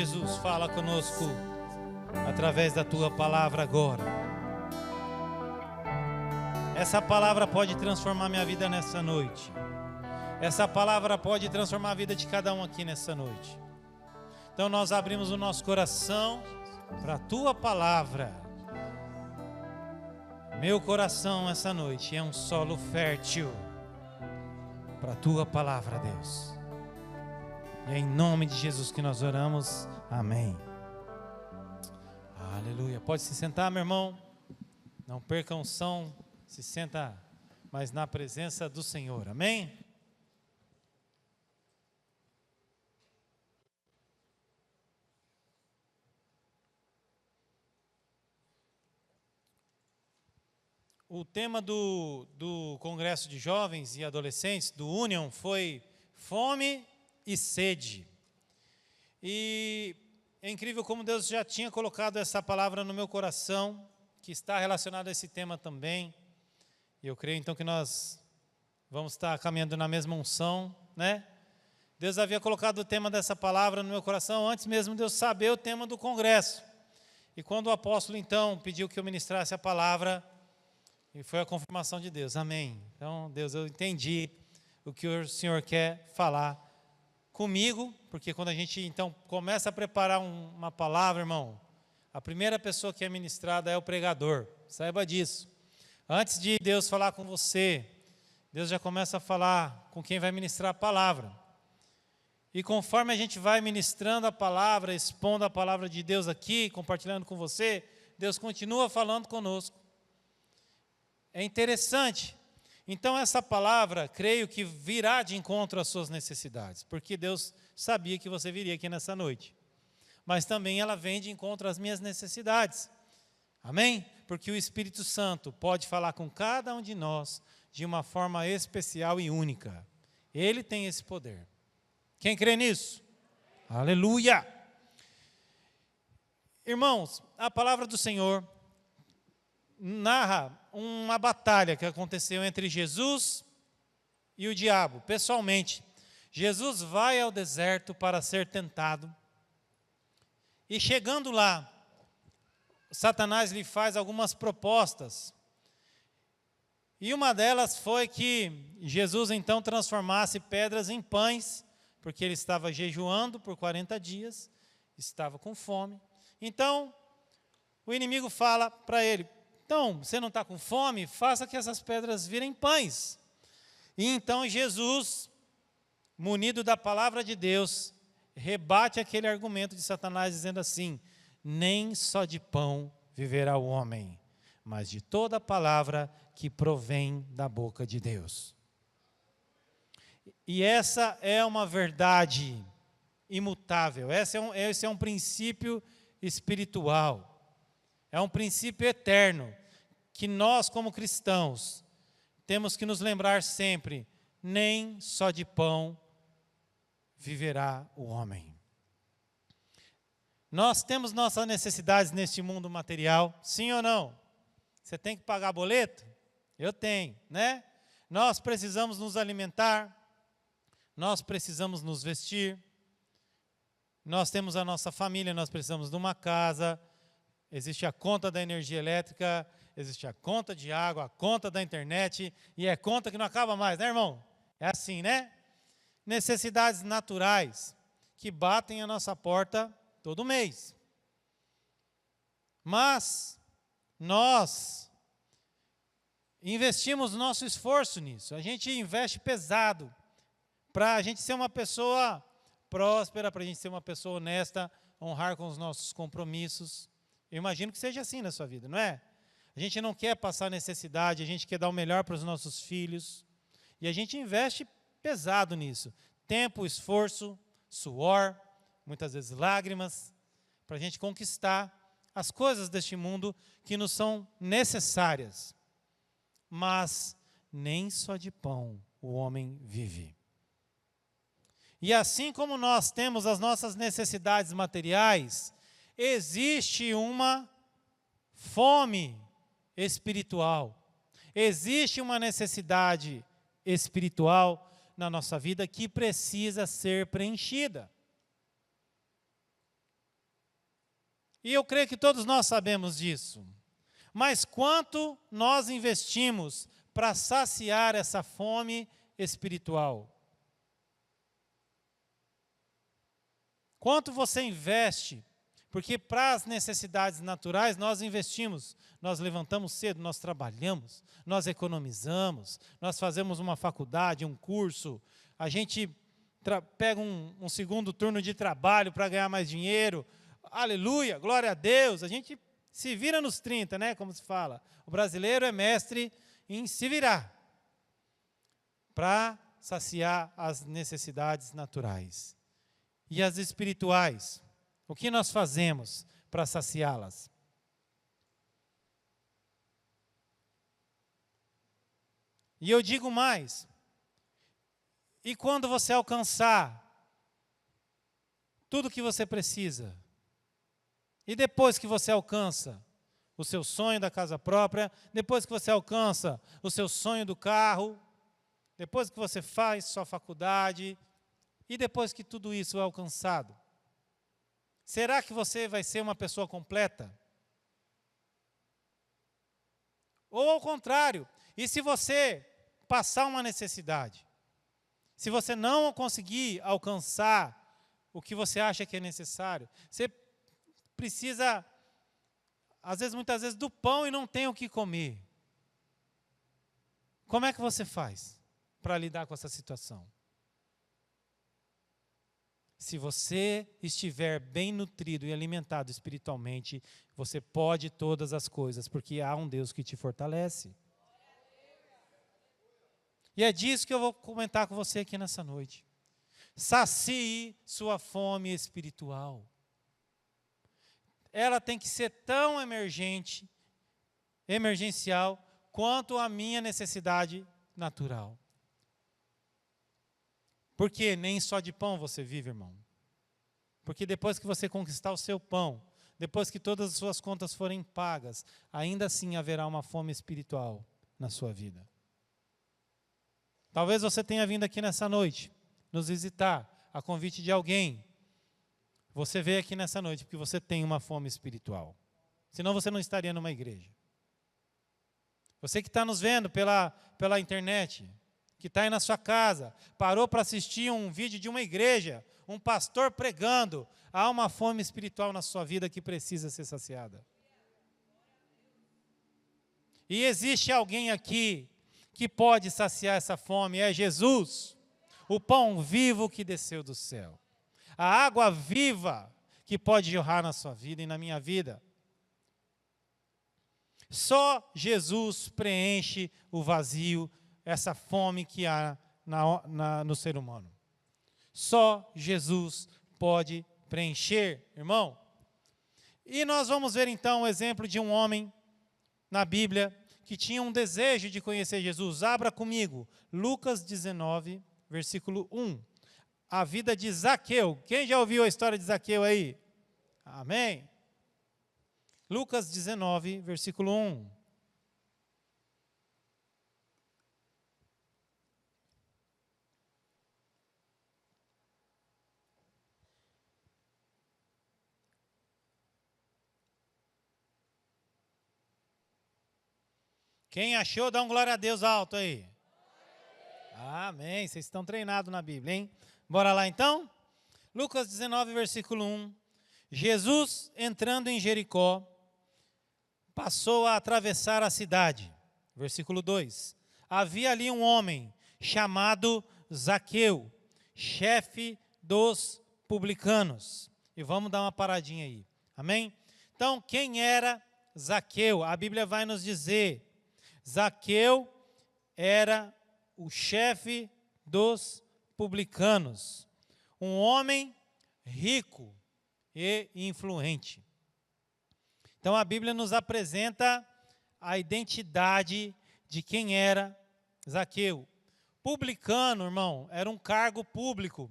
Jesus, fala conosco através da tua palavra agora. Essa palavra pode transformar minha vida nessa noite. Essa palavra pode transformar a vida de cada um aqui nessa noite. Então nós abrimos o nosso coração para a tua palavra. Meu coração essa noite é um solo fértil para a tua palavra, Deus. E é em nome de Jesus que nós oramos. Amém. Aleluia. Pode se sentar, meu irmão. Não perca a unção. Se senta mais na presença do Senhor. Amém? O tema do Congresso de Jovens e Adolescentes, do Union, foi fome e sede. E é incrível como Deus já tinha colocado essa palavra no meu coração, que está relacionada a esse tema também. E eu creio então que nós vamos estar caminhando na mesma unção, né? Deus havia colocado o tema dessa palavra no meu coração antes mesmo de eu saber o tema do congresso. E quando o apóstolo então pediu que eu ministrasse a palavra, e foi a confirmação de Deus. Amém. Então, Deus, eu entendi o que o Senhor quer falar comigo, porque quando a gente então começa a preparar uma palavra, irmão, a primeira pessoa que é ministrada é o pregador. Saiba disso. Antes de Deus falar com você, Deus já começa a falar com quem vai ministrar a palavra. E conforme a gente vai ministrando a palavra, expondo a palavra de Deus aqui, compartilhando com você, Deus continua falando conosco. É interessante. Então essa palavra, creio que virá de encontro às suas necessidades, porque Deus sabia que você viria aqui nessa noite. Mas também ela vem de encontro às minhas necessidades. Amém? Porque o Espírito Santo pode falar com cada um de nós de uma forma especial e única. Ele tem esse poder. Quem crê nisso? Aleluia! Irmãos, a palavra do Senhor narra uma batalha que aconteceu entre Jesus e o diabo, pessoalmente. Jesus vai ao deserto para ser tentado. E chegando lá, Satanás lhe faz algumas propostas. E uma delas foi que Jesus então transformasse pedras em pães, porque ele estava jejuando por 40 dias, estava com fome. Então, o inimigo fala para ele: então, você não está com fome? Faça que essas pedras virem pães. E então Jesus, munido da palavra de Deus, rebate aquele argumento de Satanás, dizendo assim: nem só de pão viverá o homem, mas de toda a palavra que provém da boca de Deus. E essa é uma verdade imutável, esse é um princípio espiritual, é um princípio eterno, que nós como cristãos temos que nos lembrar sempre: nem só de pão viverá o homem. Nós temos nossas necessidades neste mundo material, sim ou não? Você tem que pagar boleto? Eu tenho, né? Nós precisamos nos alimentar, nós precisamos nos vestir, nós temos a nossa família, nós precisamos de uma casa, existe a conta da energia elétrica, existe a conta de água, a conta da internet, e é conta que não acaba mais, né, irmão? É assim, né? Necessidades naturais que batem a nossa porta todo mês. Mas nós investimos nosso esforço nisso. A gente investe pesado para a gente ser uma pessoa próspera, para a gente ser uma pessoa honesta, honrar com os nossos compromissos. Eu imagino que seja assim na sua vida, não é? A gente não quer passar necessidade, a gente quer dar o melhor para os nossos filhos. E a gente investe pesado nisso. Tempo, esforço, suor, muitas vezes lágrimas, para a gente conquistar as coisas deste mundo que nos são necessárias. Mas nem só de pão o homem vive. E assim como nós temos as nossas necessidades materiais, existe uma fome espiritual. Existe uma necessidade espiritual na nossa vida que precisa ser preenchida. E eu creio que todos nós sabemos disso. Mas quanto nós investimos para saciar essa fome espiritual? Quanto você investe? Porque para as necessidades naturais nós investimos. Nós levantamos cedo, nós trabalhamos, nós economizamos, nós fazemos uma faculdade, um curso, a gente pega um segundo turno de trabalho para ganhar mais dinheiro. Aleluia, glória a Deus. A gente se vira nos 30, né, como se fala. O brasileiro é mestre em se virar para saciar as necessidades naturais. E as espirituais, o que nós fazemos para saciá-las? E eu digo mais, e quando você alcançar tudo que você precisa, e depois que você alcança o seu sonho da casa própria, depois que você alcança o seu sonho do carro, depois que você faz sua faculdade, e depois que tudo isso é alcançado, será que você vai ser uma pessoa completa? Ou ao contrário, e se você passar uma necessidade, se você não conseguir alcançar o que você acha que é necessário, você precisa, muitas vezes, do pão e não tem o que comer. Como é que você faz para lidar com essa situação? Se você estiver bem nutrido e alimentado espiritualmente, você pode todas as coisas, porque há um Deus que te fortalece. E é disso que eu vou comentar com você aqui nessa noite. Sacie sua fome espiritual. Ela tem que ser tão emergencial, quanto a minha necessidade natural. Porque nem só de pão você vive, irmão. Porque depois que você conquistar o seu pão, depois que todas as suas contas forem pagas, ainda assim haverá uma fome espiritual na sua vida. Talvez você tenha vindo aqui nessa noite nos visitar, a convite de alguém. Você veio aqui nessa noite porque você tem uma fome espiritual. Senão você não estaria numa igreja. Você que está nos vendo pela internet, que está aí na sua casa, parou para assistir um vídeo de uma igreja, um pastor pregando, há uma fome espiritual na sua vida que precisa ser saciada. E existe alguém aqui que pode saciar essa fome, é Jesus, o pão vivo que desceu do céu. A água viva que pode jorrar na sua vida e na minha vida. Só Jesus preenche o vazio, essa fome que há no ser humano. Só Jesus pode preencher, irmão. E nós vamos ver então o exemplo de um homem na Bíblia que tinha um desejo de conhecer Jesus. Abra comigo, Lucas 19, versículo 1. A vida de Zaqueu. Quem já ouviu a história de Zaqueu aí? Amém? Lucas 19, versículo 1. Quem achou, dá um glória a Deus alto aí. Amém. Vocês estão treinados na Bíblia, hein? Bora lá então? Lucas 19, versículo 1. Jesus, entrando em Jericó, passou a atravessar a cidade. Versículo 2. Havia ali um homem chamado Zaqueu, chefe dos publicanos. E vamos dar uma paradinha aí. Amém? Então, quem era Zaqueu? A Bíblia vai nos dizer. Zaqueu era o chefe dos publicanos. Um homem rico e influente. Então a Bíblia nos apresenta a identidade de quem era Zaqueu. Publicano, irmão, era um cargo público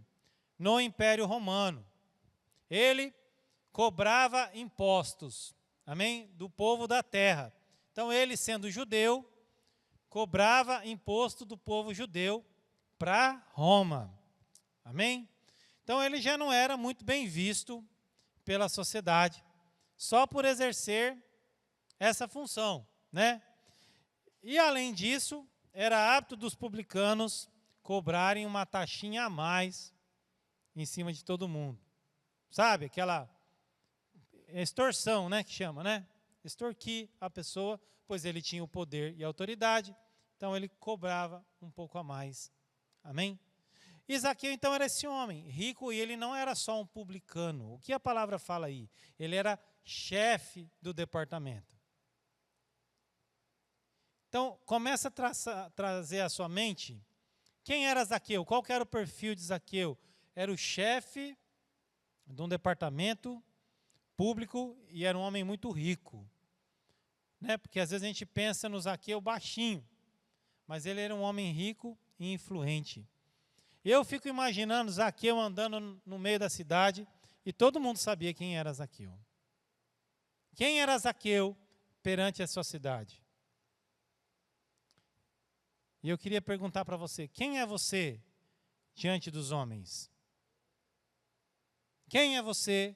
no Império Romano. Ele cobrava impostos, amém? Do povo da terra. Então ele, sendo judeu, cobrava imposto do povo judeu para Roma. Amém? Então ele já não era muito bem visto pela sociedade. só por exercer essa função, né? E além disso, era hábito dos publicanos cobrarem uma taxinha a mais em cima de todo mundo. Sabe, aquela extorsão, né, que chama, né? Extorquir a pessoa, pois ele tinha o poder e a autoridade, então ele cobrava um pouco a mais. Amém? E Zaqueu, então, era esse homem rico, e ele não era só um publicano. O que a palavra fala aí? Ele era chefe do departamento. Então, começa a trazer à sua mente, quem era Zaqueu? Qual que era o perfil de Zaqueu? Era o chefe de um departamento público e era um homem muito rico. Né? Porque às vezes a gente pensa no Zaqueu baixinho, mas ele era um homem rico e influente. Eu fico imaginando Zaqueu andando no meio da cidade e todo mundo sabia quem era Zaqueu. Quem era Zaqueu perante a sua cidade? E eu queria perguntar para você, quem é você diante dos homens? Quem é você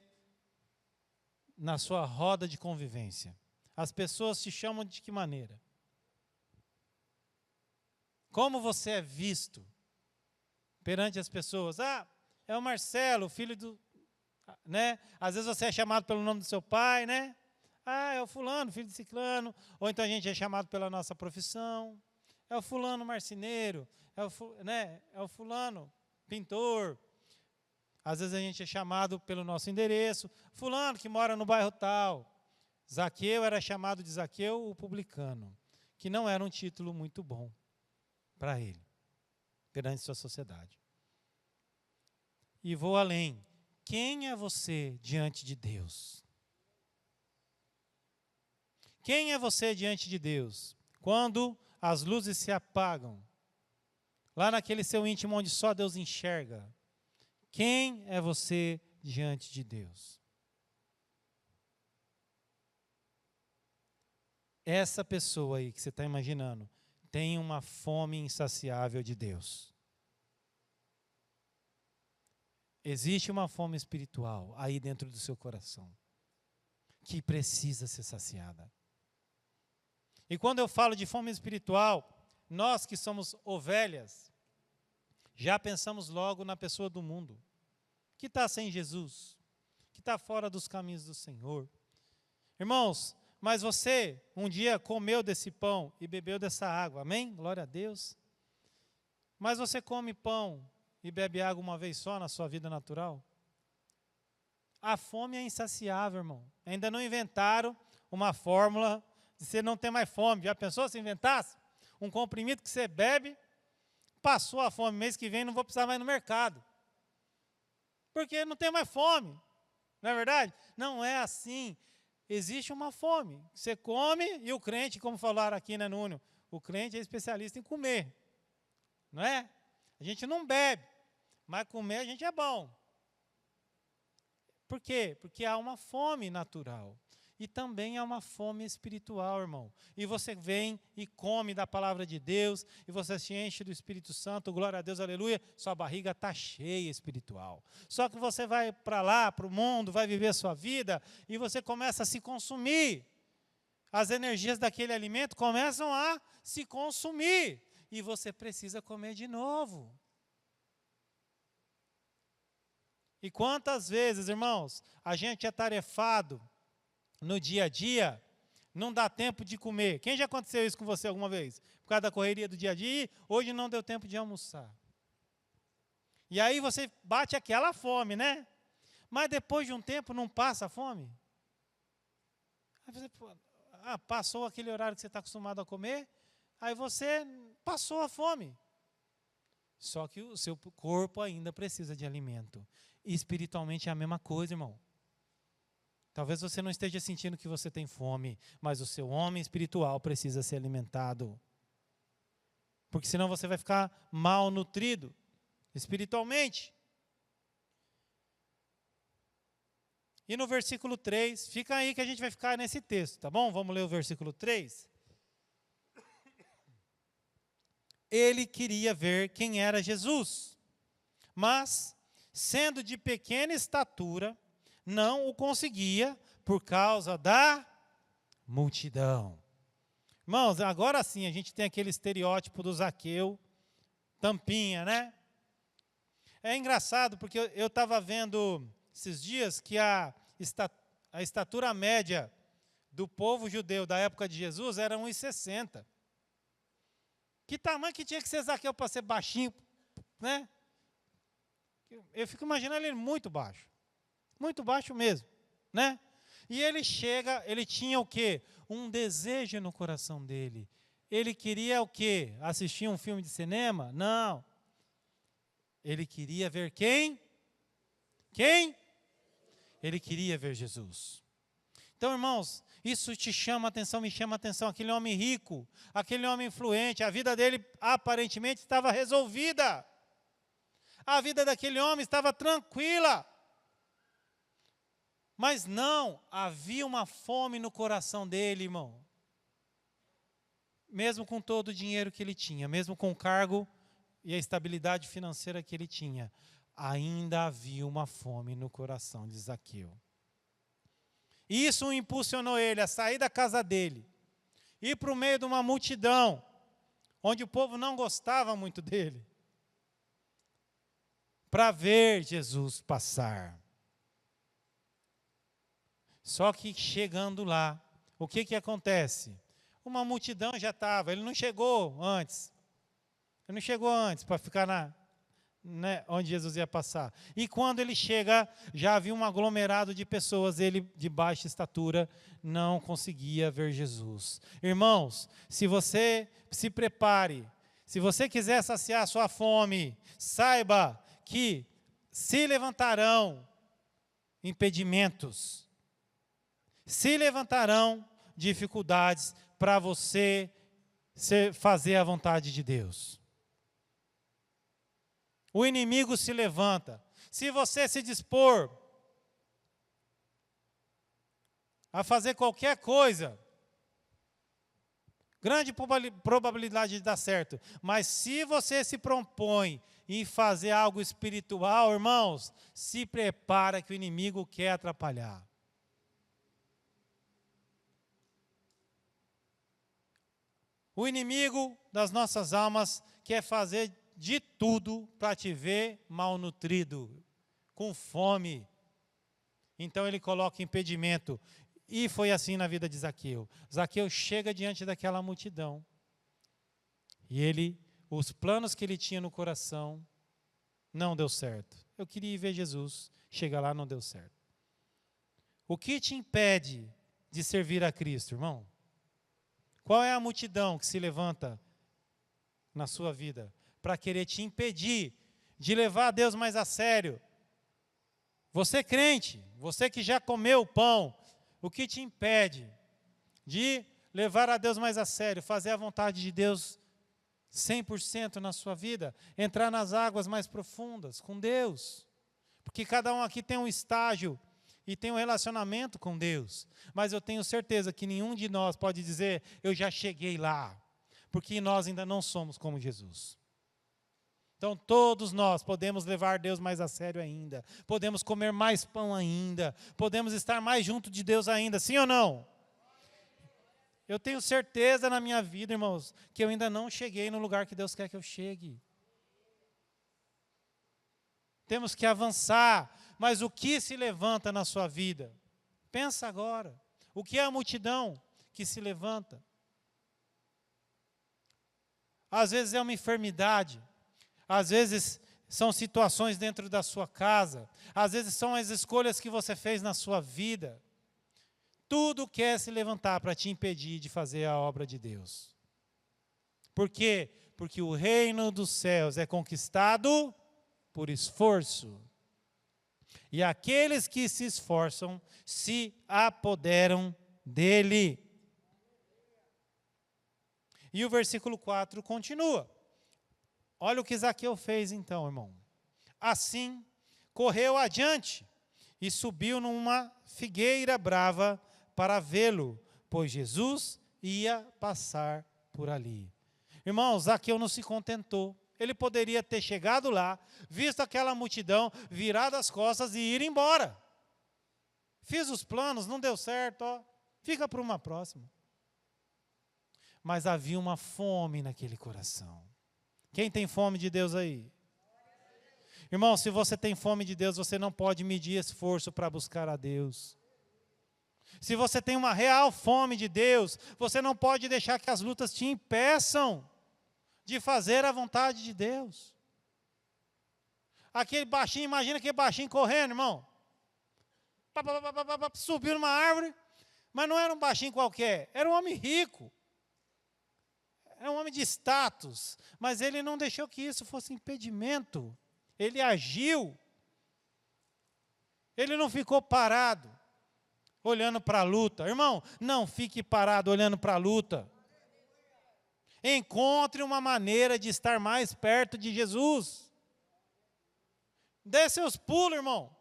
na sua roda de convivência? As pessoas te chamam de que maneira? Como você é visto perante as pessoas? Ah, é o Marcelo, filho do... né? Às vezes você é chamado pelo nome do seu pai, né? Ah, é o fulano, filho de ciclano. Ou então a gente é chamado pela nossa profissão. É o fulano marceneiro, é o fulano pintor. Às vezes a gente é chamado pelo nosso endereço. Fulano que mora no bairro tal. Zaqueu era chamado de Zaqueu o publicano, que não era um título muito bom para ele, perante sua sociedade. E vou além. Quem é você diante de Deus? Quem é você diante de Deus? Quando as luzes se apagam, lá naquele seu íntimo onde só Deus enxerga, quem é você diante de Deus? Essa pessoa aí que você está imaginando tem uma fome insaciável de Deus. Existe uma fome espiritual aí dentro do seu coração que precisa ser saciada. E quando eu falo de fome espiritual, nós que somos ovelhas, já pensamos logo na pessoa do mundo, que está sem Jesus, que está fora dos caminhos do Senhor. Irmãos, mas você um dia comeu desse pão e bebeu dessa água, amém? Glória a Deus. Mas você come pão e bebe água uma vez só na sua vida natural? A fome é insaciável, irmão. Ainda não inventaram uma fórmula de você não ter mais fome. Já pensou se inventasse? Um comprimido que você bebe, passou a fome, mês que vem não vou precisar mais no mercado. Porque não tem mais fome. Não é verdade? Não é assim. Existe uma fome. Você come e o crente, como falaram aqui, né, Núnio? O crente é especialista em comer. Não é? A gente não bebe, mas comer a gente é bom. Por quê? Porque há uma fome natural. E também há uma fome espiritual, irmão. E você vem e come da palavra de Deus, e você se enche do Espírito Santo, glória a Deus, aleluia, sua barriga está cheia espiritual. Só que você vai para lá, para o mundo, vai viver a sua vida, e você começa a se consumir. As energias daquele alimento começam a se consumir, e você precisa comer de novo. E quantas vezes, irmãos, a gente é tarefado no dia a dia, não dá tempo de comer. Quem já aconteceu isso com você alguma vez? Por causa da correria do dia a dia, hoje não deu tempo de almoçar. E aí você bate aquela fome, né? Mas depois de um tempo não passa a fome? Aí você, passou aquele horário que você está acostumado a comer, aí você passou a fome. Só que o seu corpo ainda precisa de alimento. E espiritualmente é a mesma coisa, irmão. Talvez você não esteja sentindo que você tem fome, mas o seu homem espiritual precisa ser alimentado. Porque senão você vai ficar mal nutrido espiritualmente. E no versículo 3, fica aí que a gente vai ficar nesse texto, tá bom? Vamos ler o versículo 3. Ele queria ver quem era Jesus, mas, sendo de pequena estatura, não o conseguia, Por causa da multidão. Irmãos, agora sim a gente tem aquele estereótipo do Zaqueu, tampinha, né? É engraçado porque eu estava vendo esses dias que a estatura média do povo judeu da época de Jesus era 1,60. Que tamanho que tinha que ser Zaqueu para ser baixinho, né? Eu fico imaginando ele muito baixo mesmo, né? E ele chega, ele tinha o quê? Um desejo no coração dele. Ele queria o quê? Assistir um filme de cinema? Não. Ele queria ver quem? Quem? Ele queria ver Jesus. Então, irmãos, isso te chama a atenção, me chama a atenção. Aquele homem rico, aquele homem influente, a vida dele aparentemente estava resolvida. A vida daquele homem estava tranquila. Mas não, havia uma fome no coração dele, irmão. Mesmo com todo o dinheiro que ele tinha, mesmo com o cargo e a estabilidade financeira que ele tinha, ainda havia uma fome no coração de Zaqueu. Isso impulsionou ele a sair da casa dele, ir para o meio de uma multidão, onde o povo não gostava muito dele, para ver Jesus passar. Só que chegando lá, o que acontece? Uma multidão já estava, ele não chegou antes. Ele não chegou antes para ficar onde Jesus ia passar. E quando ele chega, já havia um aglomerado de pessoas, ele de baixa estatura não conseguia ver Jesus. Irmãos, se você se prepare, se você quiser saciar a sua fome, saiba que se levantarão impedimentos, se levantarão dificuldades para você fazer a vontade de Deus. O inimigo se levanta. Se você se dispor a fazer qualquer coisa, grande probabilidade de dar certo. Mas se você se propõe em fazer algo espiritual, irmãos, se prepara que o inimigo quer atrapalhar. O inimigo das nossas almas quer fazer de tudo para te ver malnutrido, com fome. Então ele coloca impedimento. E foi assim na vida de Zaqueu. Zaqueu chega diante daquela multidão. E os planos que ele tinha no coração, não deu certo. Eu queria ir ver Jesus. Chega lá, não deu certo. O que te impede de servir a Cristo, irmão? Qual é a multidão que se levanta na sua vida para querer te impedir de levar a Deus mais a sério? Você crente, você que já comeu o pão, o que te impede de levar a Deus mais a sério, fazer a vontade de Deus 100% na sua vida, entrar nas águas mais profundas com Deus? Porque cada um aqui tem um estágio e tem um relacionamento com Deus. Mas eu tenho certeza que nenhum de nós pode dizer, eu já cheguei lá. Porque nós ainda não somos como Jesus. Então todos nós podemos levar Deus mais a sério ainda. Podemos comer mais pão ainda. Podemos estar mais junto de Deus ainda. Sim ou não? Eu tenho certeza na minha vida, irmãos, que eu ainda não cheguei no lugar que Deus quer que eu chegue. Temos que avançar. Mas o que se levanta na sua vida? Pensa agora. O que é a multidão que se levanta? Às vezes é uma enfermidade. Às vezes são situações dentro da sua casa. Às vezes são as escolhas que você fez na sua vida. Tudo quer se levantar para te impedir de fazer a obra de Deus. Por quê? Porque o reino dos céus é conquistado por esforço. E aqueles que se esforçam se apoderam dele. E o versículo 4 continua. Olha o que Zaqueu fez então, irmão. Assim, correu adiante e subiu numa figueira brava para vê-lo, pois Jesus ia passar por ali. Irmão, Zaqueu não se contentou. Ele poderia ter chegado lá, visto aquela multidão, virado as costas e ir embora. Fiz os planos, não deu certo, ó. Fica para uma próxima. Mas havia uma fome naquele coração. Quem tem fome de Deus aí? Irmão, se você tem fome de Deus, você não pode medir esforço para buscar a Deus. Se você tem uma real fome de Deus, você não pode deixar que as lutas te impeçam de fazer a vontade de Deus. Aquele baixinho, imagina aquele baixinho correndo, irmão. Subiu numa árvore, mas não era um baixinho qualquer, era um homem rico. Era um homem de status, mas ele não deixou que isso fosse impedimento. Ele agiu. Ele não ficou parado, olhando para a luta. Irmão, não fique parado olhando para a luta. Encontre uma maneira de estar mais perto de Jesus. Dê seus pulos, irmão.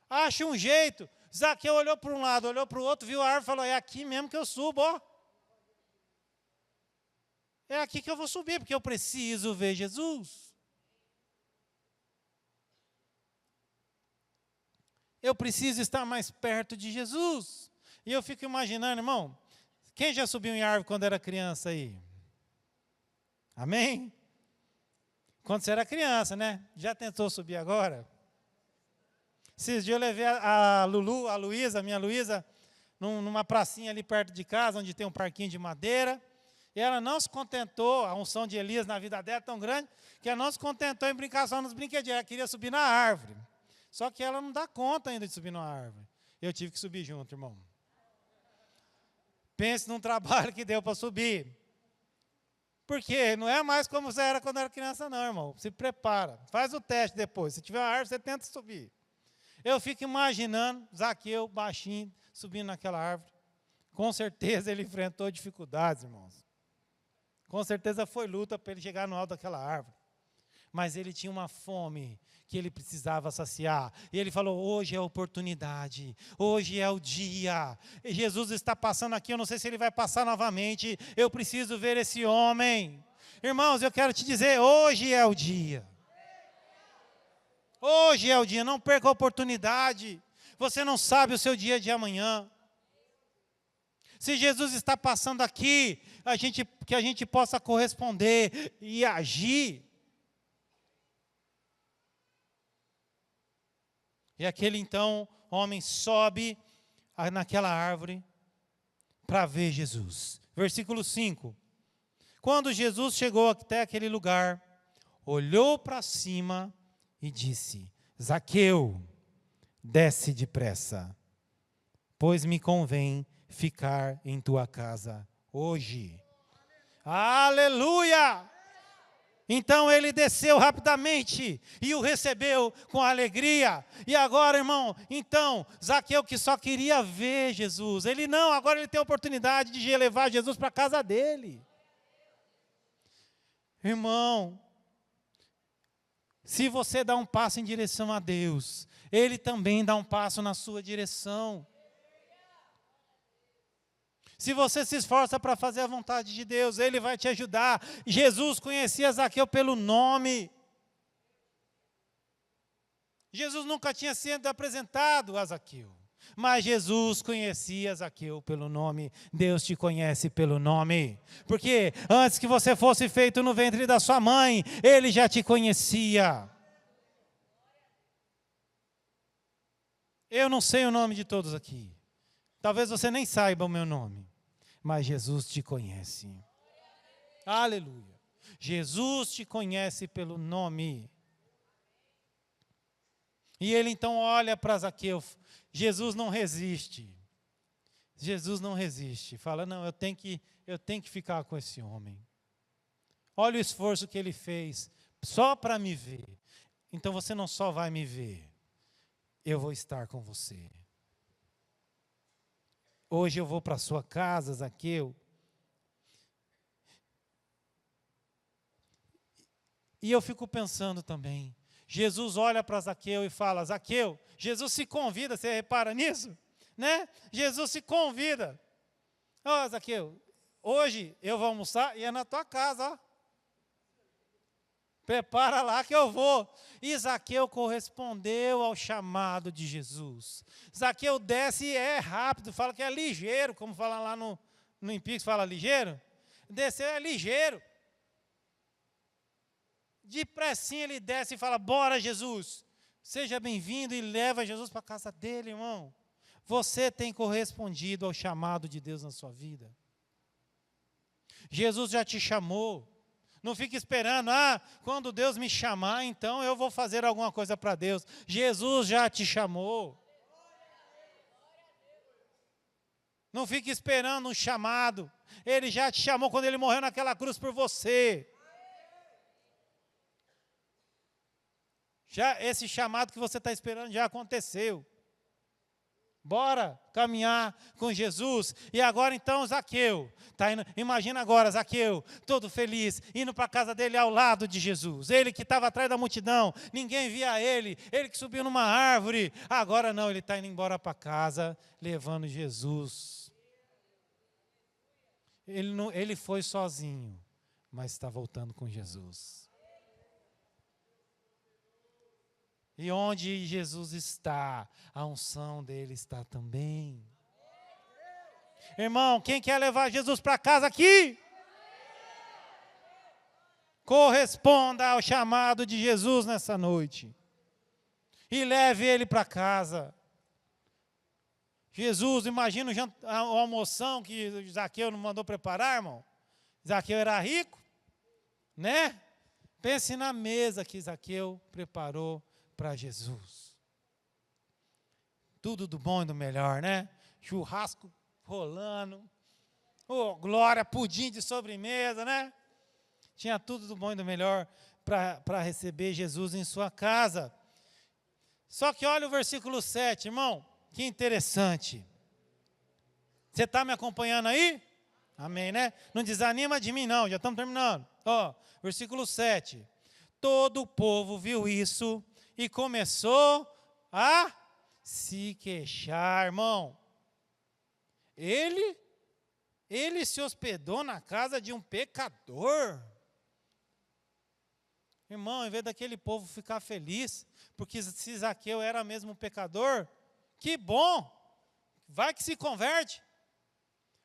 Ache um jeito. Zaqueu olhou para um lado, olhou para o outro, viu a árvore e falou, é aqui mesmo que eu subo, ó. É aqui que eu vou subir, porque eu preciso ver Jesus. Eu preciso estar mais perto de Jesus. E eu fico imaginando, irmão, quem já subiu em árvore quando era criança aí? Amém? Quando você era criança, né? Já tentou subir agora? Esses dias eu levei a Lulu, a Luísa, minha Luísa, numa pracinha ali perto de casa, onde tem um parquinho de madeira. E ela não se contentou, a unção de Elias na vida dela é tão grande, que ela não se contentou em brincar só nos brinquedinhos, ela queria subir na árvore. Só que ela não dá conta ainda de subir na árvore. Eu tive que subir junto, irmão. Pense num trabalho que deu para subir. Porque não é mais como você era quando era criança, não, irmão. Se prepara, faz o teste depois. Se tiver uma árvore, você tenta subir. Eu fico imaginando Zaqueu, baixinho, subindo naquela árvore. Com certeza ele enfrentou dificuldades, irmãos. Com certeza foi luta para ele chegar no alto daquela árvore. Mas ele tinha uma fome que ele precisava saciar. E ele falou, hoje é a oportunidade, hoje é o dia. E Jesus está passando aqui, eu não sei se ele vai passar novamente. Eu preciso ver esse homem. Irmãos, eu quero te dizer, hoje é o dia. Hoje é o dia, não perca a oportunidade. Você não sabe o seu dia de amanhã. Se Jesus está passando aqui, que a gente possa corresponder e agir. E aquele então homem sobe naquela árvore para ver Jesus. Versículo 5. Quando Jesus chegou até aquele lugar, olhou para cima e disse, Zaqueu, desce depressa, pois me convém ficar em tua casa hoje. Aleluia! Então ele desceu rapidamente e o recebeu com alegria. E agora, irmão, então, Zaqueu que só queria ver Jesus, agora ele tem a oportunidade de levar Jesus para a casa dele. Irmão, se você dá um passo em direção a Deus, Ele também dá um passo na sua direção. Se você se esforça para fazer a vontade de Deus, Ele vai te ajudar. Jesus conhecia Zaqueu pelo nome. Jesus nunca tinha sido apresentado a Zaqueu, mas Jesus conhecia Zaqueu pelo nome. Deus te conhece pelo nome, porque antes que você fosse feito no ventre da sua mãe, Ele já te conhecia. Eu não sei o nome de todos aqui. Talvez você nem saiba o meu nome, mas Jesus te conhece. Aleluia. Jesus te conhece pelo nome. E ele então olha para Zaqueu. Jesus não resiste. Jesus não resiste. Fala, não, eu tenho que ficar com esse homem. Olha o esforço que ele fez só para me ver. Então você não só vai me ver, eu vou estar com você. Hoje eu vou para a sua casa, Zaqueu. E eu fico pensando também, Jesus olha para Zaqueu e fala, Zaqueu, Jesus se convida, você repara nisso? Né? Jesus se convida. Ó, Zaqueu, hoje eu vou almoçar e é na tua casa, ó. Prepara lá que eu vou. E Zaqueu correspondeu ao chamado de Jesus. Zaqueu desce e é rápido, fala que é ligeiro, como fala lá no Empíricos, fala ligeiro. Desceu é ligeiro. Depressinha ele desce e fala, bora Jesus. Seja bem-vindo e leva Jesus para a casa dele, irmão. Você tem correspondido ao chamado de Deus na sua vida. Jesus já te chamou. Não fique esperando, quando Deus me chamar, então eu vou fazer alguma coisa para Deus. Jesus já te chamou. Não fique esperando um chamado. Ele já te chamou quando ele morreu naquela cruz por você. Já esse chamado que você está esperando já aconteceu. Bora caminhar com Jesus. E agora então Zaqueu, tá indo, imagina agora Zaqueu, todo feliz, indo para a casa dele ao lado de Jesus. Ele que estava atrás da multidão, ninguém via ele que subiu numa árvore. Agora não, ele está indo embora para casa, levando Jesus. Ele foi sozinho, mas está voltando com Jesus. E onde Jesus está, a unção dele está também. Irmão, quem quer levar Jesus para casa aqui? Corresponda ao chamado de Jesus nessa noite. E leve ele para casa. Jesus, imagina a almoção que Zaqueu não mandou preparar, irmão. Zaqueu era rico, né? Pense na mesa que Zaqueu preparou para Jesus. Tudo do bom e do melhor, né? Churrasco rolando. Glória, pudim de sobremesa, né? Tinha tudo do bom e do melhor para receber Jesus em sua casa. Só que olha o versículo 7, irmão. Que interessante. Você está me acompanhando aí? Amém, né? Não desanima de mim, não. Já estamos terminando. Versículo 7. Todo o povo viu isso e começou a se queixar, irmão. Ele se hospedou na casa de um pecador. Irmão, em vez daquele povo ficar feliz, porque se Zaqueu era mesmo um pecador, que bom, vai que se converte.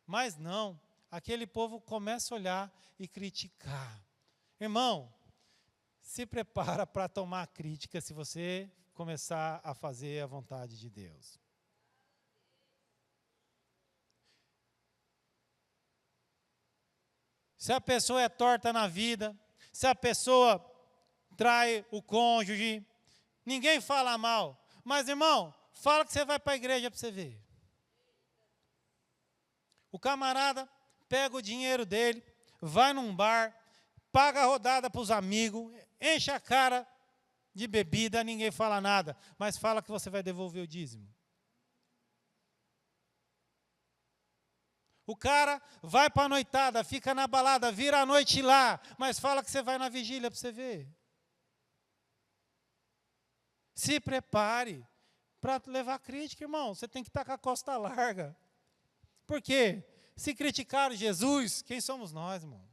Mas não, aquele povo começa a olhar e criticar. Irmão, se prepara para tomar crítica se você começar a fazer a vontade de Deus. Se a pessoa é torta na vida, se a pessoa trai o cônjuge, ninguém fala mal. Mas, irmão, fala que você vai para a igreja para você ver. O camarada pega o dinheiro dele, vai num bar, paga a rodada para os amigos, enche a cara de bebida, ninguém fala nada, mas fala que você vai devolver o dízimo. O cara vai para a noitada, fica na balada, vira a noite lá, mas fala que você vai na vigília para você ver. Se prepare para levar crítica, irmão. Você tem que estar com a costa larga. Por quê? Se criticaram Jesus, quem somos nós, irmão?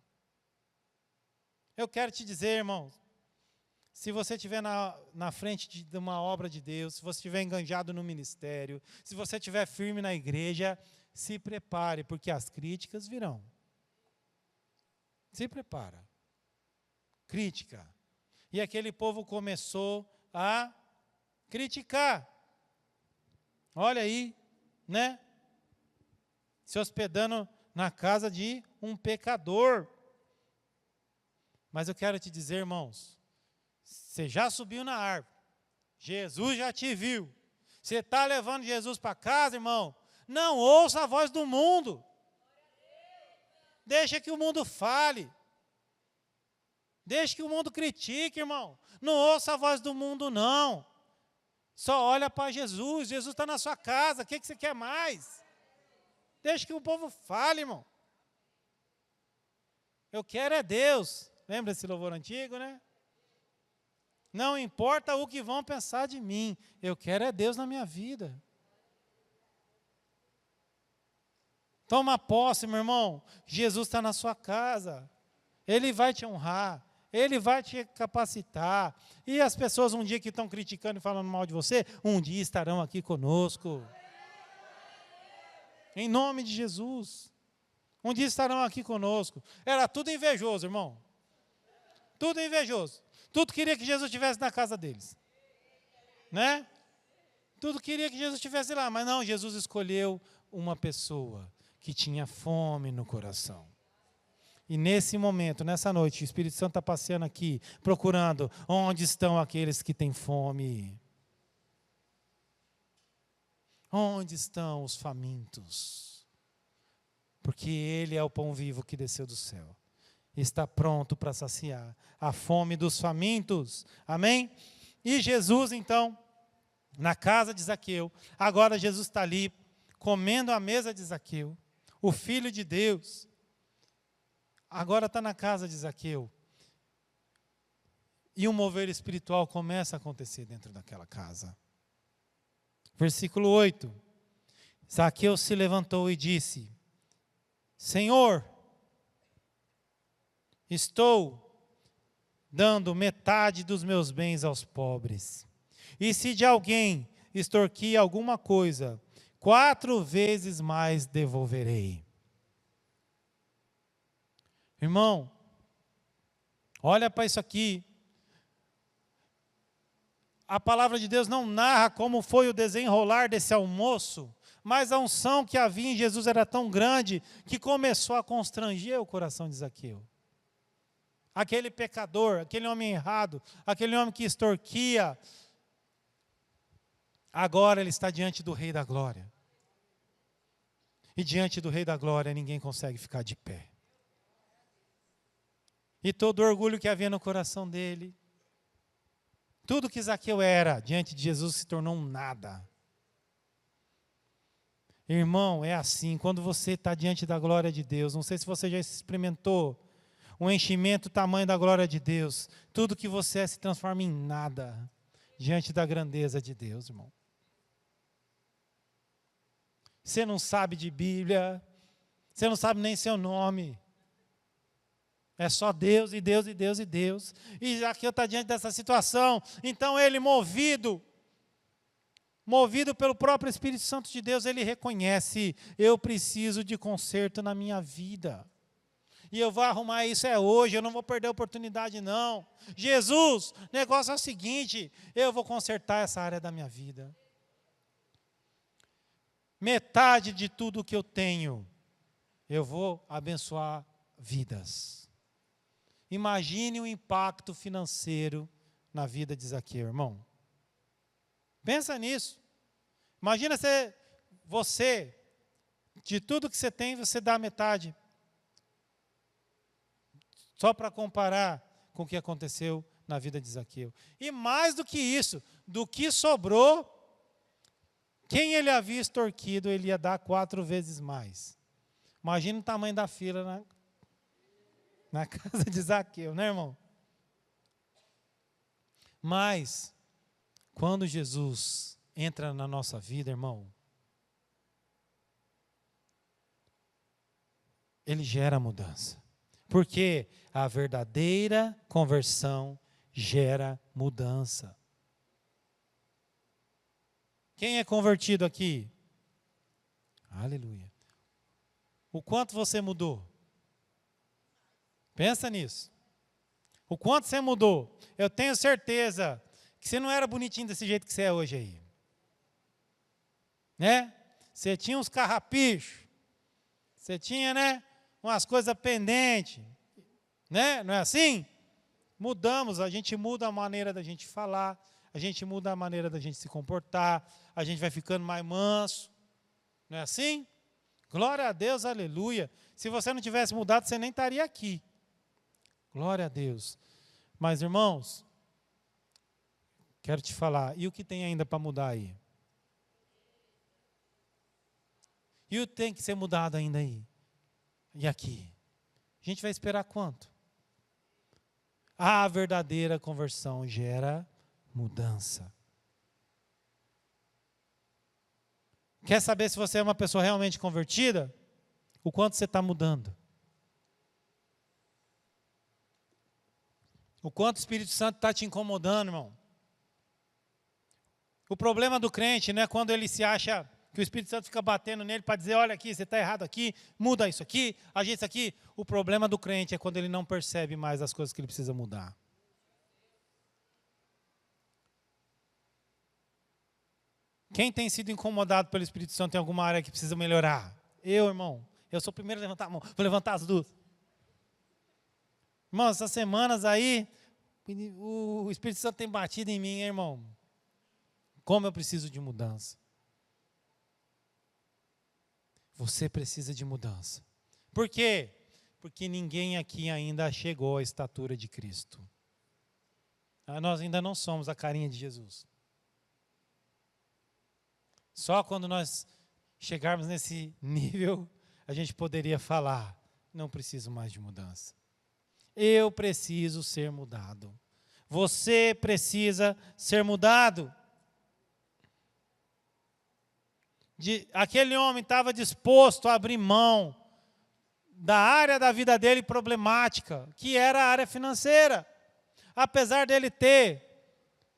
Eu quero te dizer, irmão, se você estiver na frente de uma obra de Deus, se você estiver enganjado no ministério, se você estiver firme na igreja, se prepare, porque as críticas virão. Se prepara. Crítica. E aquele povo começou a criticar. Olha aí, né? Se hospedando na casa de um pecador. Mas eu quero te dizer, irmãos, você já subiu na árvore, Jesus já te viu, você está levando Jesus para casa, irmão, não ouça a voz do mundo, deixa que o mundo fale, deixa que o mundo critique, irmão, não ouça a voz do mundo não, só olha para Jesus, Jesus está na sua casa, o que você quer mais? Deixa que o povo fale, irmão. Eu quero é Deus. Lembra esse louvor antigo, né? Não importa o que vão pensar de mim, eu quero é Deus na minha vida. Toma posse, meu irmão. Jesus está na sua casa. Ele vai te honrar. Ele vai te capacitar. E as pessoas um dia que estão criticando e falando mal de você, um dia estarão aqui conosco. Em nome de Jesus. Um dia estarão aqui conosco. Era tudo invejoso, irmão. Tudo invejoso. Tudo queria que Jesus estivesse na casa deles. Né? Tudo queria que Jesus estivesse lá. Mas não, Jesus escolheu uma pessoa que tinha fome no coração. E nesse momento, nessa noite, o Espírito Santo está passeando aqui, procurando onde estão aqueles que têm fome. Onde estão os famintos? Porque Ele é o pão vivo que desceu do céu. Está pronto para saciar a fome dos famintos. Amém? E Jesus, então, na casa de Zaqueu, agora Jesus está ali, comendo à mesa de Zaqueu, o Filho de Deus. Agora está na casa de Zaqueu. E um mover espiritual começa a acontecer dentro daquela casa. Versículo 8. Zaqueu se levantou e disse: Senhor, estou dando metade dos meus bens aos pobres. E se de alguém extorquir alguma coisa, 4 vezes mais devolverei. Irmão, olha para isso aqui. A palavra de Deus não narra como foi o desenrolar desse almoço, mas a unção que havia em Jesus era tão grande que começou a constranger o coração de Zaqueu. Aquele pecador, aquele homem errado, aquele homem que extorquia, agora ele está diante do Rei da Glória. E diante do Rei da Glória ninguém consegue ficar de pé. E todo o orgulho que havia no coração dele, tudo que Zaqueu era diante de Jesus se tornou um nada. Irmão, é assim, quando você está diante da glória de Deus, não sei se você já experimentou um enchimento tamanho da glória de Deus, tudo que você é se transforma em nada diante da grandeza de Deus, irmão. Você não sabe de Bíblia, você não sabe nem seu nome. É só Deus e Deus e Deus e Deus. E Zaqueu está diante dessa situação. Então ele, movido pelo próprio Espírito Santo de Deus, ele reconhece: eu preciso de conserto na minha vida. E eu vou arrumar isso hoje, eu não vou perder a oportunidade não. Jesus, o negócio é o seguinte: eu vou consertar essa área da minha vida. Metade de tudo que eu tenho, eu vou abençoar vidas. Imagine o impacto financeiro na vida de Zaqueu, irmão. Pensa nisso. Imagina você, de tudo que você tem, você dá metade. Só para comparar com o que aconteceu na vida de Zaqueu. E mais do que isso, do que sobrou, quem ele havia extorquido, ele ia dar 4 vezes mais. Imagina o tamanho da fila na casa de Zaqueu, né, irmão? Mas, quando Jesus entra na nossa vida, irmão, ele gera mudança. Porque a verdadeira conversão gera mudança. Quem é convertido aqui? Aleluia. O quanto você mudou? Pensa nisso. O quanto você mudou? Eu tenho certeza que você não era bonitinho desse jeito que você é hoje aí. Né? Você tinha uns carrapichos. Você tinha, né, umas coisas pendentes. Né? Não é assim? Mudamos, a gente muda a maneira da gente falar, a gente muda a maneira da gente se comportar, a gente vai ficando mais manso. Não é assim? Glória a Deus, aleluia. Se você não tivesse mudado, você nem estaria aqui. Glória a Deus. Mas, irmãos, quero te falar, e o que tem ainda para mudar aí? E o que tem que ser mudado ainda aí? E aqui? A gente vai esperar quanto? A verdadeira conversão gera mudança. Quer saber se você é uma pessoa realmente convertida? O quanto você está mudando. O quanto o Espírito Santo está te incomodando, irmão. O problema do crente não é quando ele se acha que o Espírito Santo fica batendo nele para dizer, olha aqui, você está errado aqui, muda isso aqui, ajeita isso aqui. O problema do crente é quando ele não percebe mais as coisas que ele precisa mudar. Quem tem sido incomodado pelo Espírito Santo em alguma área que precisa melhorar? Eu, irmão. Eu sou o primeiro a levantar a mão. Vou levantar as duas. Irmão, essas semanas aí, o Espírito Santo tem batido em mim, hein, irmão. Como eu preciso de mudança. Você precisa de mudança. Por quê? Porque ninguém aqui ainda chegou à estatura de Cristo. Nós ainda não somos a carinha de Jesus. Só quando nós chegarmos nesse nível, a gente poderia falar, não preciso mais de mudança. Eu preciso ser mudado. Você precisa ser mudado. Aquele homem estava disposto a abrir mão da área da vida dele problemática, que era a área financeira. Apesar dele ter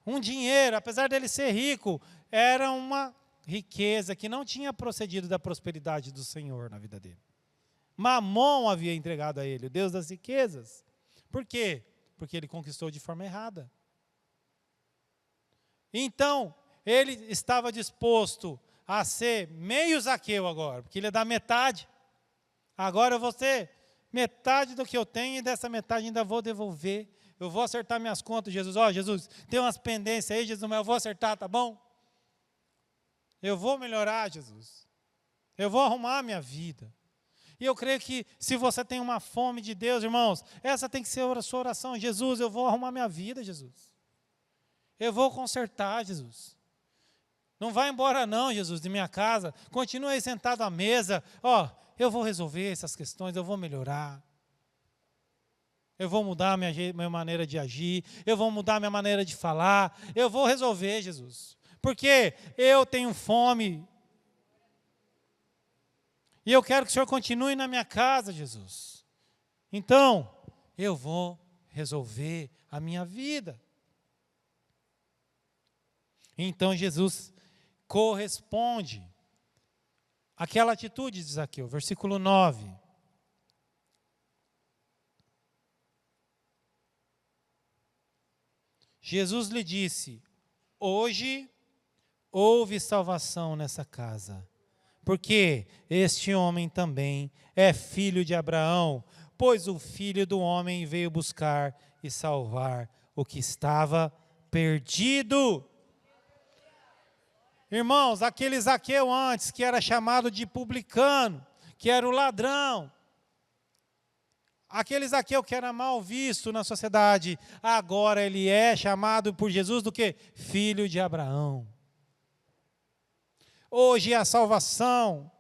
um dinheiro, apesar dele ser rico, era uma riqueza que não tinha procedido da prosperidade do Senhor na vida dele. Mamon havia entregado a ele, o Deus das riquezas. Por quê? Porque ele conquistou de forma errada. Então, ele estava disposto a ser meio Zaqueu agora, porque ele é da metade. Agora eu vou ser metade do que eu tenho e dessa metade ainda vou devolver. Eu vou acertar minhas contas, Jesus. Jesus, tem umas pendências aí, Jesus, mas eu vou acertar, tá bom? Eu vou melhorar, Jesus. Eu vou arrumar a minha vida. E eu creio que se você tem uma fome de Deus, irmãos, essa tem que ser a sua oração. Jesus, eu vou arrumar minha vida, Jesus. Eu vou consertar, Jesus. Não vai embora não, Jesus, de minha casa. Continua aí sentado à mesa. Eu vou resolver essas questões, eu vou melhorar. Eu vou mudar a minha maneira de agir. Eu vou mudar a minha maneira de falar. Eu vou resolver, Jesus. Porque eu tenho fome. E eu quero que o Senhor continue na minha casa, Jesus. Então, eu vou resolver a minha vida. Então, Jesus corresponde àquela atitude de Zaqueu. Versículo 9. Jesus lhe disse, hoje houve salvação nessa casa, porque este homem também é filho de Abraão, pois o Filho do Homem veio buscar e salvar o que estava perdido. Irmãos, aquele Zaqueu antes, que era chamado de publicano, que era o ladrão, aquele Zaqueu que era mal visto na sociedade, agora ele é chamado por Jesus do quê? Filho de Abraão. Hoje é a salvação.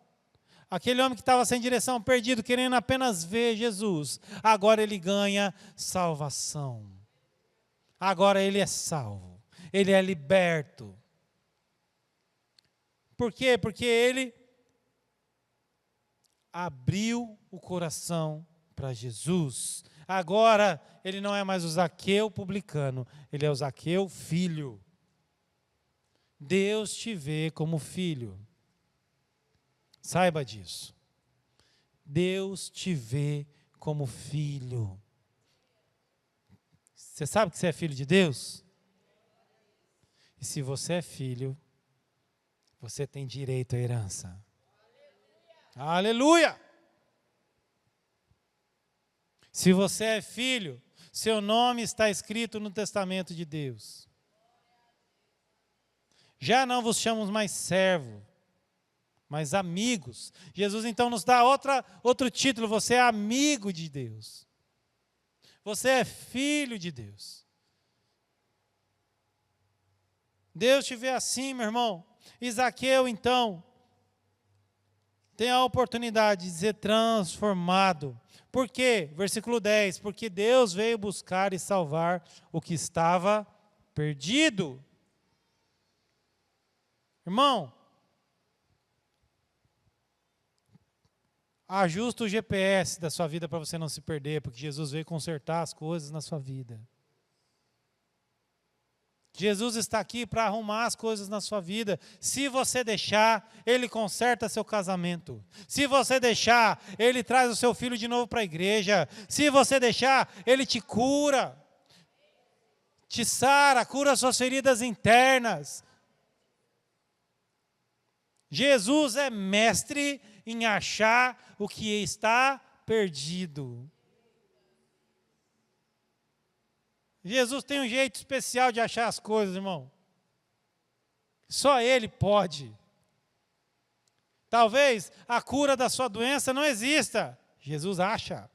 Aquele homem que estava sem direção, perdido, querendo apenas ver Jesus, agora ele ganha salvação. Agora ele é salvo. Ele é liberto. Por quê? Porque ele abriu o coração para Jesus. Agora ele não é mais o Zaqueu publicano, ele é o Zaqueu filho. Deus te vê como filho. Saiba disso. Deus te vê como filho. Você sabe que você é filho de Deus? E se você é filho, você tem direito à herança. Aleluia! Se você é filho, seu nome está escrito no testamento de Deus. Já não vos chamamos mais servo, mas amigos. Jesus então nos dá outro título, você é amigo de Deus. Você é filho de Deus. Deus te vê assim, meu irmão. E Zaqueu, então, tem a oportunidade de ser transformado. Por quê? Versículo 10. Porque Deus veio buscar e salvar o que estava perdido. Irmão, ajusta o GPS da sua vida para você não se perder, porque Jesus veio consertar as coisas na sua vida. Jesus está aqui para arrumar as coisas na sua vida. Se você deixar, Ele conserta seu casamento. Se você deixar, Ele traz o seu filho de novo para a igreja. Se você deixar, Ele te cura, te sara, cura suas feridas internas. Jesus é mestre em achar o que está perdido. Jesus tem um jeito especial de achar as coisas, irmão. Só Ele pode. Talvez a cura da sua doença não exista. Jesus acha.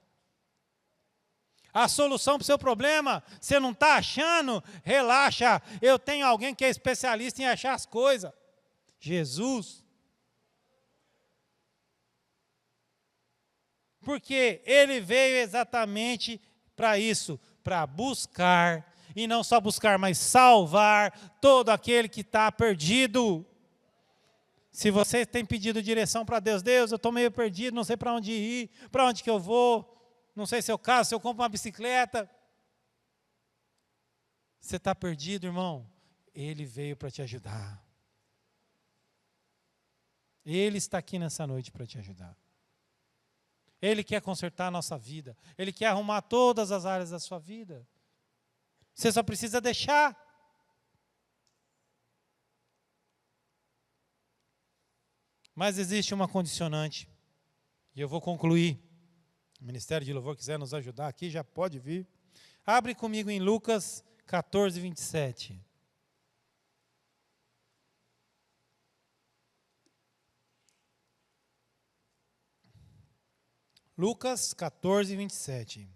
A solução para o seu problema, você não está achando? Relaxa. Eu tenho alguém que é especialista em achar as coisas. Jesus. Porque Ele veio exatamente para isso. Para buscar, e não só buscar, mas salvar todo aquele que está perdido. Se você tem pedido direção para Deus, Deus, eu estou meio perdido, não sei para onde ir, para onde que eu vou, não sei se eu caso, se eu compro uma bicicleta. Você está perdido, irmão? Ele veio para te ajudar. Ele está aqui nessa noite para te ajudar. Ele quer consertar a nossa vida. Ele quer arrumar todas as áreas da sua vida. Você só precisa deixar. Mas existe uma condicionante. E eu vou concluir. O Ministério de Louvor quiser nos ajudar aqui, já pode vir. Abre comigo em Lucas 14, 27. Lucas 14, 27.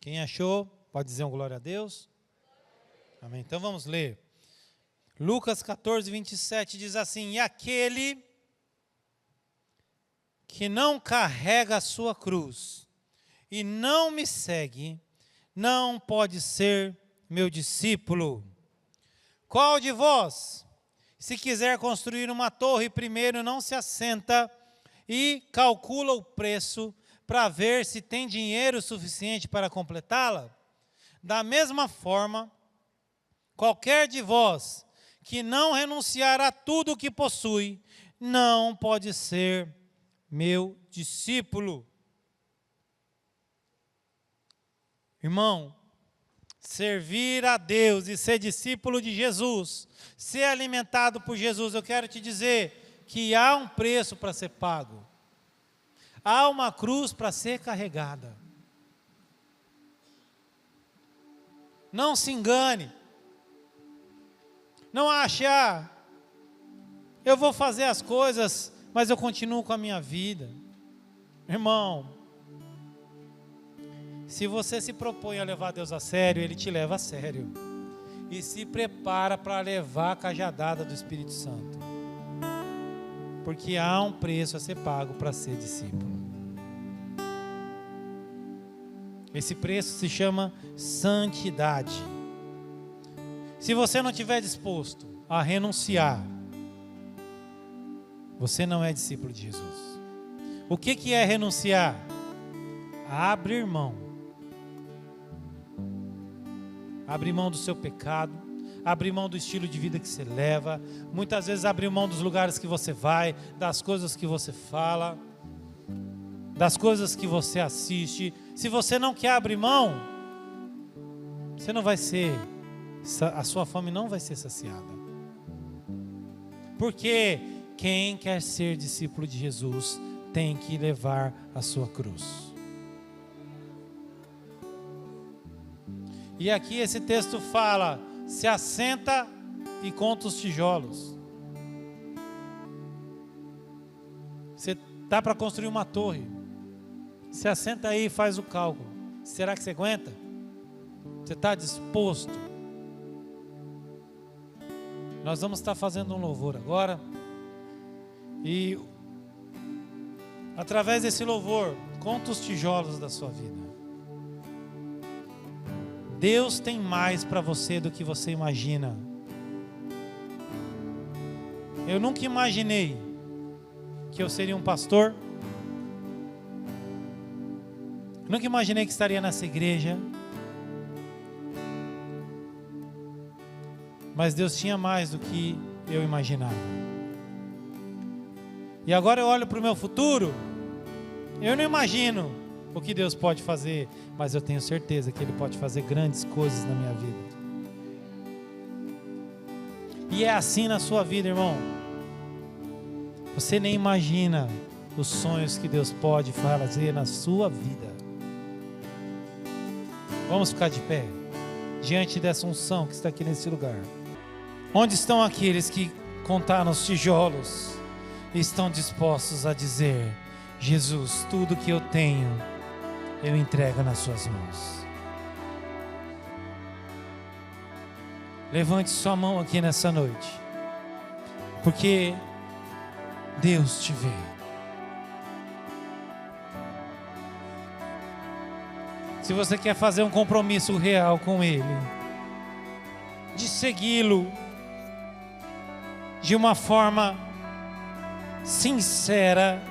Quem achou, pode dizer um glória a Deus. Amém. Então vamos ler. Lucas 14, 27 diz assim: e aquele que não carrega a sua cruz e não me segue, não pode ser meu discípulo. Qual de vós, se quiser construir uma torre, primeiro não se assenta e calcula o preço para ver se tem dinheiro suficiente para completá-la? Da mesma forma, qualquer de vós que não renunciar a tudo o que possui, não pode ser meu discípulo. Irmão, servir a Deus e ser discípulo de Jesus, ser alimentado por Jesus, eu quero te dizer que há um preço para ser pago. Há uma cruz para ser carregada. Não se engane. Não ache, eu vou fazer as coisas, mas eu continuo com a minha vida. Irmão, se você se propõe a levar Deus a sério, Ele te leva a sério. E se prepara para levar a cajadada do Espírito Santo. Porque há um preço a ser pago para ser discípulo. Esse preço se chama santidade. Se você não estiver disposto a renunciar, você não é discípulo de Jesus. O que é renunciar? Abrir mão. Abrir mão do seu pecado, abrir mão do estilo de vida que você leva, muitas vezes abrir mão dos lugares que você vai, das coisas que você fala, das coisas que você assiste. Se você não quer abrir mão, você não vai ser, a sua fome não vai ser saciada. Porque quem quer ser discípulo de Jesus tem que levar a sua cruz. E aqui esse texto fala: se assenta e conta os tijolos. Você está para construir uma torre. Se assenta aí e faz o cálculo. Será que você aguenta? Você está disposto? Nós vamos estar fazendo um louvor agora. E através desse louvor, conta os tijolos da sua vida. Deus tem mais para você do que você imagina. Eu nunca imaginei que eu seria um pastor. Nunca imaginei que estaria nessa igreja. Mas Deus tinha mais do que eu imaginava. E agora eu olho para o meu futuro. Eu não imagino o que Deus pode fazer, mas eu tenho certeza que Ele pode fazer grandes coisas na minha vida. E é assim na sua vida, irmão. Você nem imagina os sonhos que Deus pode fazer na sua vida. Vamos ficar de pé diante dessa unção que está aqui nesse lugar. Onde estão aqueles que contaram os tijolos e estão dispostos a dizer: Jesus, tudo que eu tenho, eu entrego nas suas mãos. Levante sua mão aqui nessa noite, porque Deus te vê. Se você quer fazer um compromisso real com Ele, de segui-lo de uma forma sincera,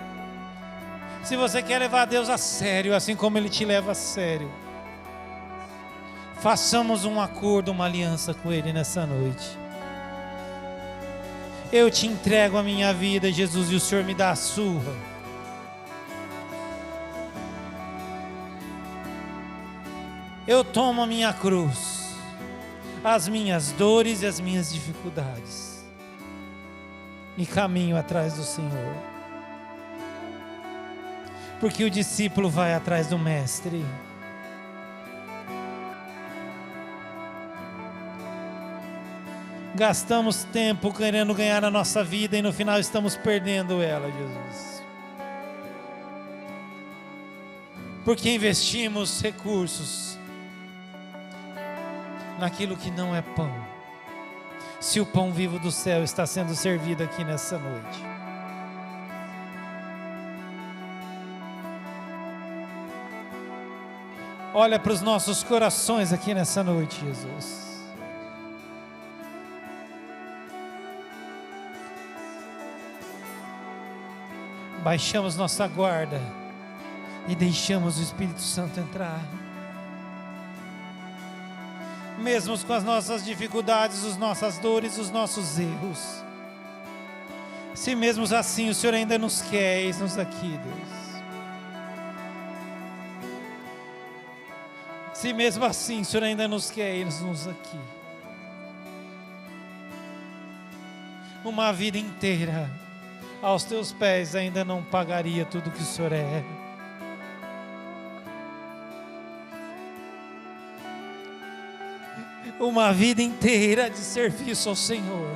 se você quer levar Deus a sério, assim como Ele te leva a sério, façamos um acordo, uma aliança com Ele nessa noite. Eu te entrego a minha vida, Jesus, e o Senhor me dá a sua. Eu tomo a minha cruz, as minhas dores e as minhas dificuldades, e caminho atrás do Senhor. Porque o discípulo vai atrás do mestre. Gastamos tempo querendo ganhar a nossa vida e no final estamos perdendo ela, Jesus. Porque investimos recursos naquilo que não é pão. Se o pão vivo do céu está sendo servido aqui nessa noite. Olha para os nossos corações aqui nessa noite, Jesus. Baixamos nossa guarda e deixamos o Espírito Santo entrar. Mesmo com as nossas dificuldades, as nossas dores, os nossos erros. Se mesmo assim o Senhor ainda nos quer, eis-nos aqui, Deus. Se mesmo assim o Senhor ainda nos quer, eis-nos aqui. Uma vida inteira aos teus pés ainda não pagaria tudo que o Senhor é. Uma vida inteira de serviço ao Senhor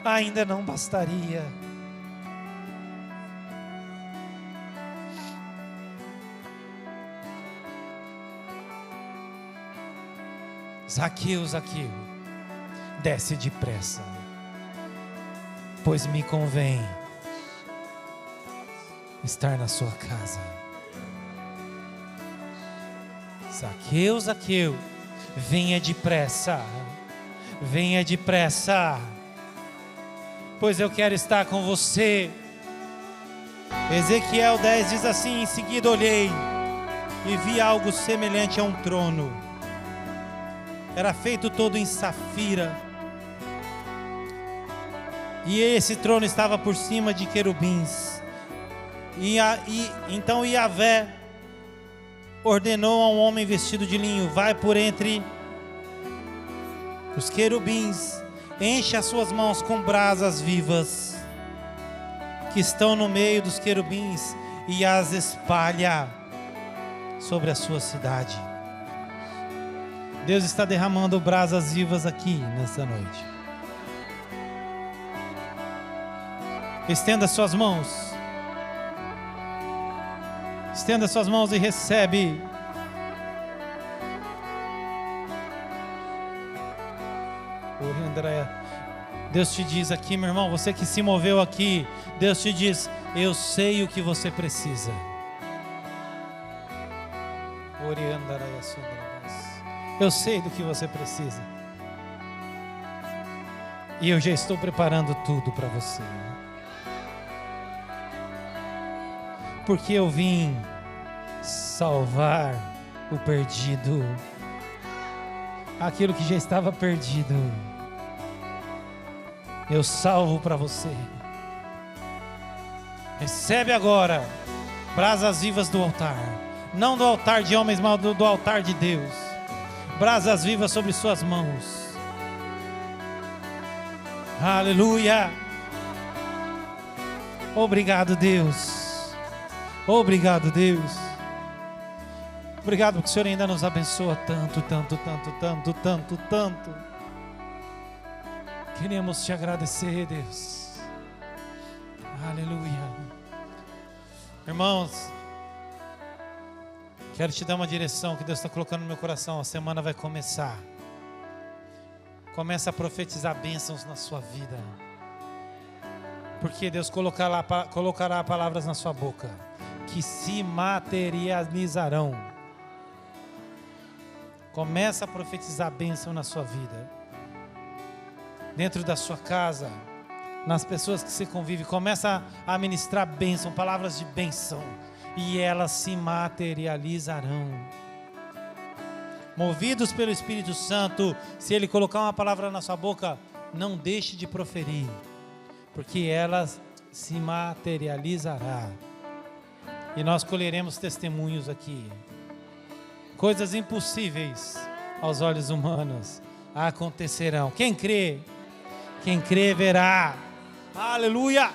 ainda não bastaria. Zaqueu, Zaqueu, desce depressa, pois me convém estar na sua casa. Zaqueu, Zaqueu, venha depressa, pois eu quero estar com você. Ezequiel 10 diz assim: em seguida olhei e vi algo semelhante a um trono. Era feito todo em safira, e esse trono estava por cima de querubins. Então Yahvé ordenou a um homem vestido de linho: vai por entre os querubins, enche as suas mãos com brasas vivas que estão no meio dos querubins e as espalha sobre a sua cidade. Deus está derramando brasas vivas aqui nessa noite. Estenda suas mãos. Estenda suas mãos e recebe. Deus te diz aqui, meu irmão, você que se moveu aqui, Deus te diz: eu sei o que você precisa. Eu sei do que você precisa. E eu já estou preparando tudo para você. porque eu vim salvar o perdido, aquilo que já estava perdido, eu salvo para você. Recebe agora brasas vivas do altar, não do altar de homens, mas do altar de Deus. Brasas vivas sobre suas mãos. Aleluia. Obrigado, Deus. Obrigado, Deus. Obrigado porque o Senhor ainda nos abençoa tanto, tanto, tanto, tanto, tanto, tanto. Queremos te agradecer, Deus. Aleluia. Irmãos, quero te dar uma direção que Deus está colocando no meu coração. A semana vai começar. Começa a profetizar bênçãos na sua vida, porque Deus colocará palavras na sua boca que se materializarão. Começa a profetizar bênção na sua vida, dentro da sua casa, nas pessoas que você convive. Começa a ministrar bênção, palavras de bênção, e elas se materializarão. Movidos pelo Espírito Santo, se Ele colocar uma palavra na sua boca, não deixe de proferir, porque ela se materializará. E nós colheremos testemunhos aqui. Coisas impossíveis aos olhos humanos acontecerão. Quem crê verá. Aleluia.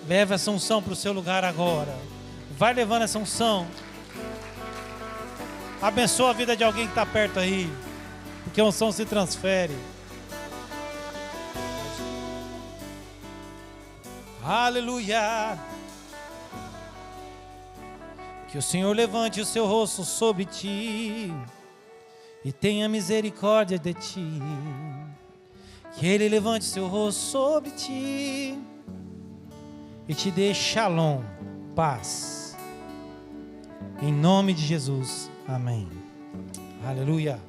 Leva essa unção para o seu lugar agora. Vai levando essa unção. Abençoa a vida de alguém que está perto aí, porque a unção se transfere. Aleluia. Que o Senhor levante o seu rosto sobre ti e tenha misericórdia de ti. Que Ele levante seu rosto sobre ti e te dê shalom, paz. Em nome de Jesus. Amém. Aleluia.